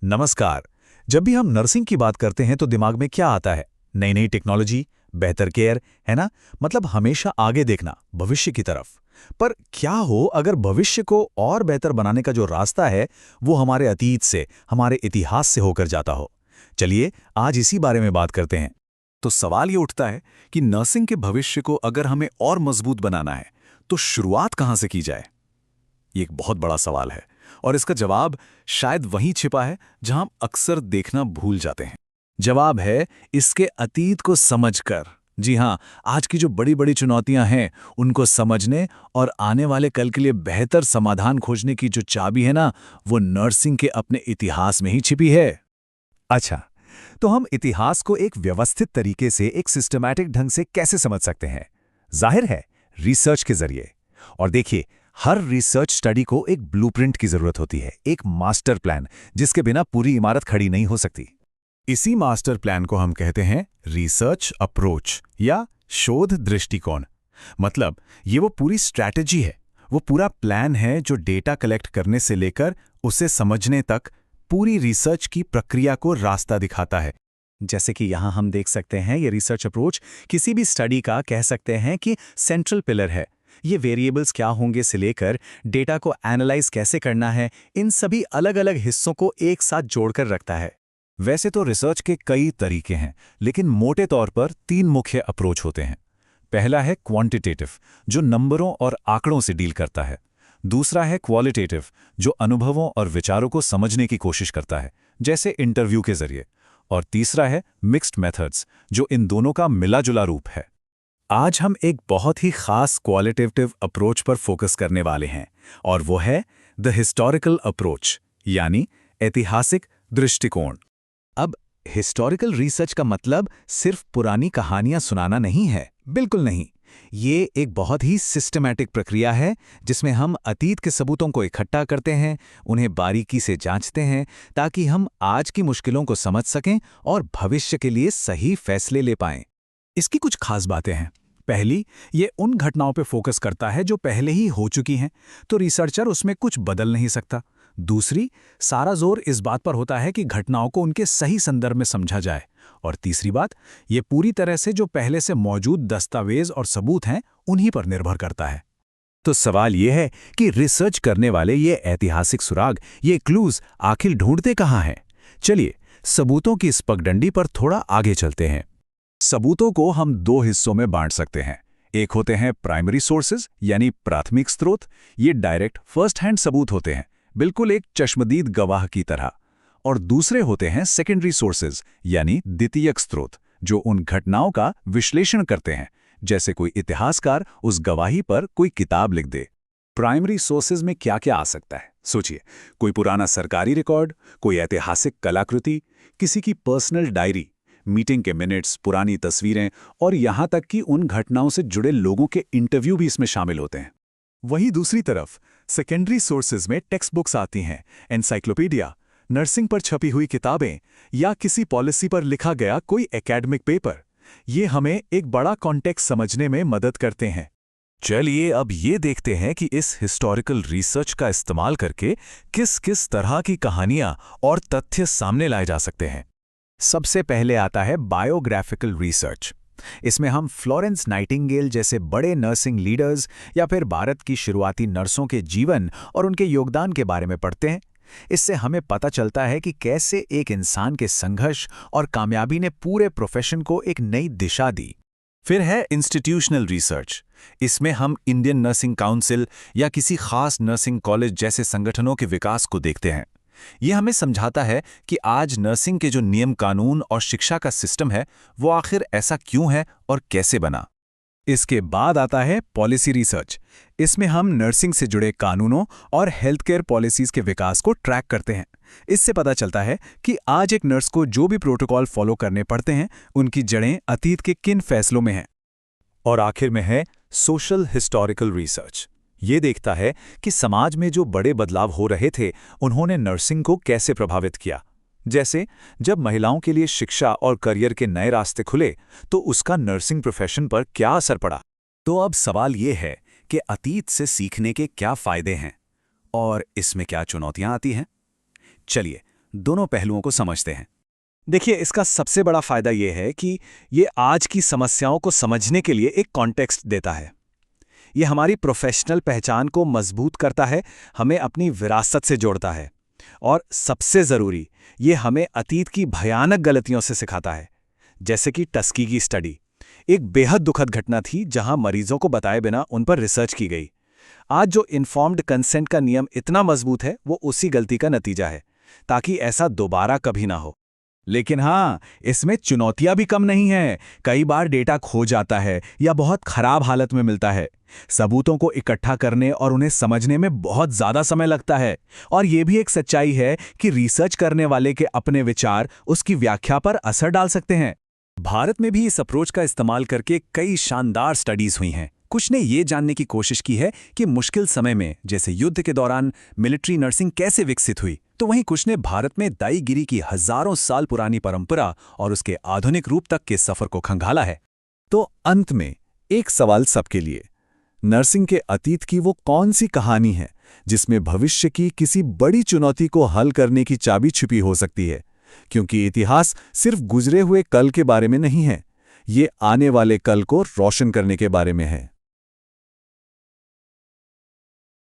नमस्कार। जब भी हम नर्सिंग की बात करते हैं तो दिमाग में क्या आता है? नई नई टेक्नोलॉजी, बेहतर केयर, है ना? मतलब हमेशा आगे देखना, भविष्य की तरफ। पर क्या हो अगर भविष्य को और बेहतर बनाने का जो रास्ता है, वो हमारे अतीत से, हमारे इतिहास से होकर जाता हो? चलिए, आज इसी बारे में बात करते हैं। तो सवाल ये उठता है कि नर्सिंग के भविष्य को अगर हमें और मजबूत बनाना है तो शुरुआत कहां से की जाए। ये एक बहुत बड़ा सवाल है और इसका जवाब शायद वहीं छिपा है जहां हम अक्सर देखना भूल जाते हैं। जवाब है इसके अतीत को समझकर। जी हां, आज की जो बड़ी बड़ी चुनौतियां हैं उनको समझने और आने वाले कल के लिए बेहतर समाधान खोजने की जो चाबी है ना, वो नर्सिंग के अपने इतिहास में ही छिपी है। अच्छा, तो हम इतिहास को एक व्यवस्थित तरीके से, एक सिस्टमैटिक ढंग से कैसे समझ सकते हैं? जाहिर है, रिसर्च के जरिए। और देखिए, हर रिसर्च स्टडी को एक ब्लूप्रिंट की जरूरत होती है, एक मास्टर प्लान, जिसके बिना पूरी इमारत खड़ी नहीं हो सकती। इसी मास्टर प्लान को हम कहते हैं रिसर्च अप्रोच या शोध दृष्टिकोण। मतलब ये वो पूरी स्ट्रैटेजी है, वो पूरा प्लान है जो डेटा कलेक्ट करने से लेकर उसे समझने तक पूरी रिसर्च की प्रक्रिया को रास्ता दिखाता है। जैसे कि यहाँ हम देख सकते हैं, ये रिसर्च अप्रोच किसी भी स्टडी का कह सकते हैं कि सेंट्रल पिलर है। ये वेरिएबल्स क्या होंगे से लेकर डेटा को एनालाइज कैसे करना है, इन सभी अलग अलग हिस्सों को एक साथ जोड़कर रखता है। वैसे तो रिसर्च के कई तरीके हैं, लेकिन मोटे तौर पर 3 मुख्य अप्रोच होते हैं। पहला है क्वांटिटेटिव, जो नंबरों और आंकड़ों से डील करता है। दूसरा है क्वालिटेटिव, जो अनुभवों और विचारों को समझने की कोशिश करता है, जैसे इंटरव्यू के जरिए। और तीसरा है मिक्स्ड मेथड्स, जो इन दोनों का मिला-जुला रूप है। आज हम एक बहुत ही खास क्वालिटेटिव अप्रोच पर फोकस करने वाले हैं, और वो है द हिस्टोरिकल अप्रोच, यानी ऐतिहासिक दृष्टिकोण। अब हिस्टोरिकल रिसर्च का मतलब सिर्फ पुरानी कहानियां सुनाना नहीं है, बिल्कुल नहीं। ये एक बहुत ही सिस्टमैटिक प्रक्रिया है जिसमें हम अतीत के सबूतों को इकट्ठा करते हैं, उन्हें बारीकी से जांचते हैं, ताकि हम आज की मुश्किलों को समझ सकें और भविष्य के लिए सही फैसले ले पाएं। इसकी कुछ खास बातें हैं। पहली, ये उन घटनाओं पे फोकस करता है जो पहले ही हो चुकी हैं, तो रिसर्चर उसमें कुछ बदल नहीं सकता। दूसरी, सारा जोर इस बात पर होता है कि घटनाओं को उनके सही संदर्भ में समझा जाए। और तीसरी बात, ये पूरी तरह से जो पहले से मौजूद दस्तावेज और सबूत हैं, उन्हीं पर निर्भर करता है। तो सवाल ये है कि रिसर्च करने वाले ये ऐतिहासिक सुराग, ये क्लूज आखिर ढूंढते कहाँ हैं? चलिए, सबूतों की इस पगडंडी पर थोड़ा आगे चलते हैं। सबूतों को हम 2 हिस्सों में बांट सकते हैं। एक होते हैं प्राइमरी सोर्सेज, यानी प्राथमिक स्रोत। ये डायरेक्ट फर्स्ट हैंड सबूत होते हैं, बिल्कुल एक चश्मदीद गवाह की तरह। और दूसरे होते हैं सेकेंडरी सोर्सेज, यानी द्वितीयक स्रोत, जो उन घटनाओं का विश्लेषण करते हैं, जैसे कोई इतिहासकार उस गवाही पर कोई किताब लिख दे। प्राइमरी सोर्सेज में क्या क्या आ सकता है? सोचिए, कोई पुराना सरकारी रिकॉर्ड, कोई ऐतिहासिक कलाकृति, किसी की पर्सनल डायरी, मीटिंग के मिनट्स, पुरानी तस्वीरें, और यहाँ तक कि उन घटनाओं से जुड़े लोगों के इंटरव्यू भी इसमें शामिल होते हैं। वहीं दूसरी तरफ सेकेंडरी सोर्सेज में टेक्स्ट बुक्स आती हैं, एनसाइक्लोपीडिया, नर्सिंग पर छपी हुई किताबें, या किसी पॉलिसी पर लिखा गया कोई एकेडमिक पेपर। ये हमें एक बड़ा कॉन्टेक्स्ट समझने में मदद करते हैं। चलिए अब ये देखते हैं कि इस हिस्टोरिकल रिसर्च का इस्तेमाल करके किस किस तरह की कहानियां और तथ्य सामने लाए जा सकते हैं। सबसे पहले आता है बायोग्राफिकल रिसर्च। इसमें हम फ्लोरेंस नाइटिंगेल जैसे बड़े नर्सिंग लीडर्स या फिर भारत की शुरुआती नर्सों के जीवन और उनके योगदान के बारे में पढ़ते हैं। इससे हमें पता चलता है कि कैसे एक इंसान के संघर्ष और कामयाबी ने पूरे प्रोफेशन को एक नई दिशा दी। फिर है इंस्टीट्यूशनल रिसर्च। इसमें हम इंडियन नर्सिंग काउंसिल या किसी खास नर्सिंग कॉलेज जैसे संगठनों के विकास को देखते हैं। यह हमें समझाता है कि आज नर्सिंग के जो नियम कानून और शिक्षा का सिस्टम है, वो आखिर ऐसा क्यों है और कैसे बना। इसके बाद आता है पॉलिसी रिसर्च। इसमें हम नर्सिंग से जुड़े कानूनों और हेल्थ केयर पॉलिसीज के विकास को ट्रैक करते हैं। इससे पता चलता है कि आज एक नर्स को जो भी प्रोटोकॉल फॉलो करने पड़ते हैं, उनकी जड़ें अतीत के किन फैसलों में हैं। और आखिर में है सोशल हिस्टोरिकल रिसर्च। ये देखता है कि समाज में जो बड़े बदलाव हो रहे थे, उन्होंने नर्सिंग को कैसे प्रभावित किया। जैसे जब महिलाओं के लिए शिक्षा और करियर के नए रास्ते खुले, तो उसका नर्सिंग प्रोफेशन पर क्या असर पड़ा। तो अब सवाल ये है कि अतीत से सीखने के क्या फायदे हैं और इसमें क्या चुनौतियां आती हैं। चलिए दोनों पहलुओं को समझते हैं। देखिए, इसका सबसे बड़ा फायदा यह है कि ये आज की समस्याओं को समझने के लिए एक कॉन्टेक्स्ट देता है। ये हमारी प्रोफेशनल पहचान को मजबूत करता है, हमें अपनी विरासत से जोड़ता है, और सबसे ज़रूरी, ये हमें अतीत की भयानक गलतियों से सिखाता है। जैसे कि टस्कीगी स्टडी, एक बेहद दुखद घटना थी जहां मरीजों को बताए बिना उन पर रिसर्च की गई। आज जो इन्फॉर्म्ड कंसेंट का नियम इतना मजबूत है, वो उसी गलती का नतीजा है, ताकि ऐसा दोबारा कभी ना हो। लेकिन हाँ, इसमें चुनौतियां भी कम नहीं हैं। कई बार डेटा खो जाता है या बहुत खराब हालत में मिलता है। सबूतों को इकट्ठा करने और उन्हें समझने में बहुत ज़्यादा समय लगता है। और ये भी एक सच्चाई है कि रिसर्च करने वाले के अपने विचार उसकी व्याख्या पर असर डाल सकते हैं। भारत में भी इस अप्रोच का इस्तेमाल करके कई शानदार स्टडीज हुई हैं। कुछ ने ये जानने की कोशिश की है कि मुश्किल समय में, जैसे युद्ध के दौरान, मिलिट्री नर्सिंग कैसे विकसित हुई। तो वहीं कुछ ने भारत में दाईगिरी की हजारों साल पुरानी परंपरा और उसके आधुनिक रूप तक के सफर को खंगाला है। तो अंत में एक सवाल सबके लिए, नर्सिंग के अतीत की वो कौन सी कहानी है जिसमें भविष्य की किसी बड़ी चुनौती को हल करने की चाबी छिपी हो सकती है? क्योंकि इतिहास सिर्फ गुजरे हुए कल के बारे में नहीं है, ये आने वाले कल को रोशन करने के बारे में है।